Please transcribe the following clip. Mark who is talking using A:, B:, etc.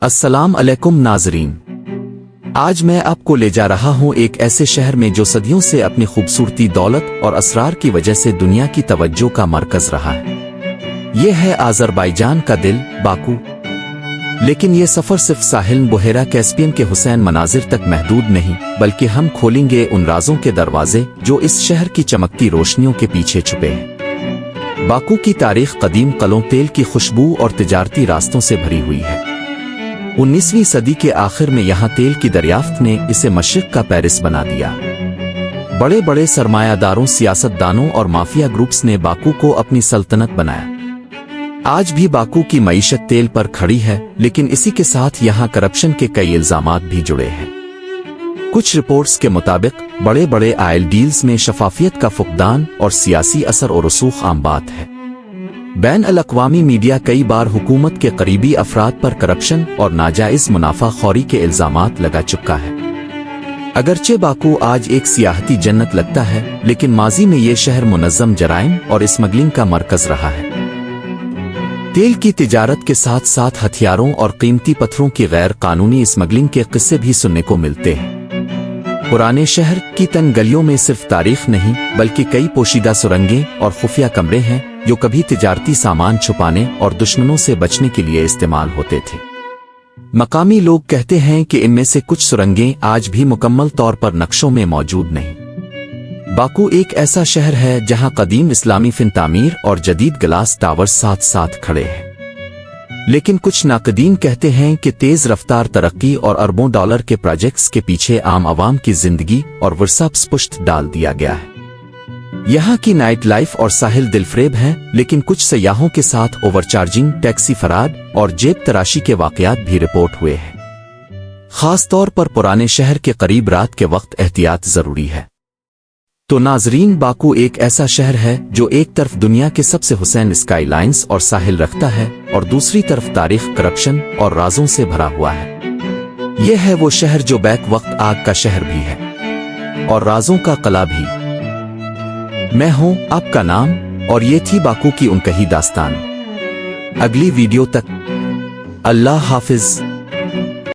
A: السلام علیکم ناظرین، آج میں آپ کو لے جا رہا ہوں ایک ایسے شہر میں جو صدیوں سے اپنی خوبصورتی، دولت اور اسرار کی وجہ سے دنیا کی توجہ کا مرکز رہا ہے۔ یہ ہے آذربائیجان کا دل، باکو۔ لیکن یہ سفر صرف ساحل بحیرہ کیسپیئن کے حسین مناظر تک محدود نہیں، بلکہ ہم کھولیں گے ان رازوں کے دروازے جو اس شہر کی چمکتی روشنیوں کے پیچھے چھپے ہیں۔ باکو کی تاریخ قدیم قلعوں، تیل کی خوشبو اور تجارتی راستوں سے بھری ہوئی ہے۔ 19ویں صدی کے آخر میں یہاں تیل کی دریافت نے اسے مشرق کا پیرس بنا دیا۔ بڑے بڑے سرمایہ داروں، سیاست دانوں اور مافیا گروپس نے باکو کو اپنی سلطنت بنایا۔ آج بھی باکو کی معیشت تیل پر کھڑی ہے، لیکن اسی کے ساتھ یہاں کرپشن کے کئی الزامات بھی جڑے ہیں۔ کچھ رپورٹس کے مطابق بڑے بڑے آئل ڈیلز میں شفافیت کا فقدان اور سیاسی اثر و رسوخ عام بات ہے۔ بین الاقوامی میڈیا کئی بار حکومت کے قریبی افراد پر کرپشن اور ناجائز منافع خوری کے الزامات لگا چکا ہے۔ اگرچہ باکو آج ایک سیاحتی جنت لگتا ہے، لیکن ماضی میں یہ شہر منظم جرائم اور اسمگلنگ کا مرکز رہا ہے۔ تیل کی تجارت کے ساتھ ساتھ ہتھیاروں اور قیمتی پتھروں کی غیر قانونی اسمگلنگ کے قصے بھی سننے کو ملتے ہیں۔ پرانے شہر کی تنگ گلیوں میں صرف تاریخ نہیں، بلکہ کئی پوشیدہ سرنگیں اور خفیہ کمرے ہیں جو کبھی تجارتی سامان چھپانے اور دشمنوں سے بچنے کے لیے استعمال ہوتے تھے۔ مقامی لوگ کہتے ہیں کہ ان میں سے کچھ سرنگیں آج بھی مکمل طور پر نقشوں میں موجود نہیں۔ باکو ایک ایسا شہر ہے جہاں قدیم اسلامی فن تعمیر اور جدید گلاس ٹاورز ساتھ ساتھ کھڑے ہیں، لیکن کچھ ناقدین کہتے ہیں کہ تیز رفتار ترقی اور اربوں ڈالر کے پروجیکٹس کے پیچھے عام عوام کی زندگی اور ورثہ پشت ڈال دیا گیا ہے۔ یہاں کی نائٹ لائف اور ساحل دلفریب ہیں، لیکن کچھ سیاحوں کے ساتھ اوور چارجنگ، ٹیکسی فراڈ اور جیب تراشی کے واقعات بھی رپورٹ ہوئے ہیں۔ خاص طور پر پرانے شہر کے قریب رات کے وقت احتیاط ضروری ہے۔ تو ناظرین، باکو ایک ایسا شہر ہے جو ایک طرف دنیا کے سب سے حسین اسکائی لائنز اور ساحل رکھتا ہے، اور دوسری طرف تاریخ، کرپشن اور رازوں سے بھرا ہوا ہے۔ یہ ہے وہ شہر جو بیک وقت آگ کا شہر بھی ہے اور رازوں کا قلعہ بھی۔ میں ہوں آپ کا نام، اور یہ تھی باکو کی ان کہی داستان۔ اگلی ویڈیو تک اللہ حافظ۔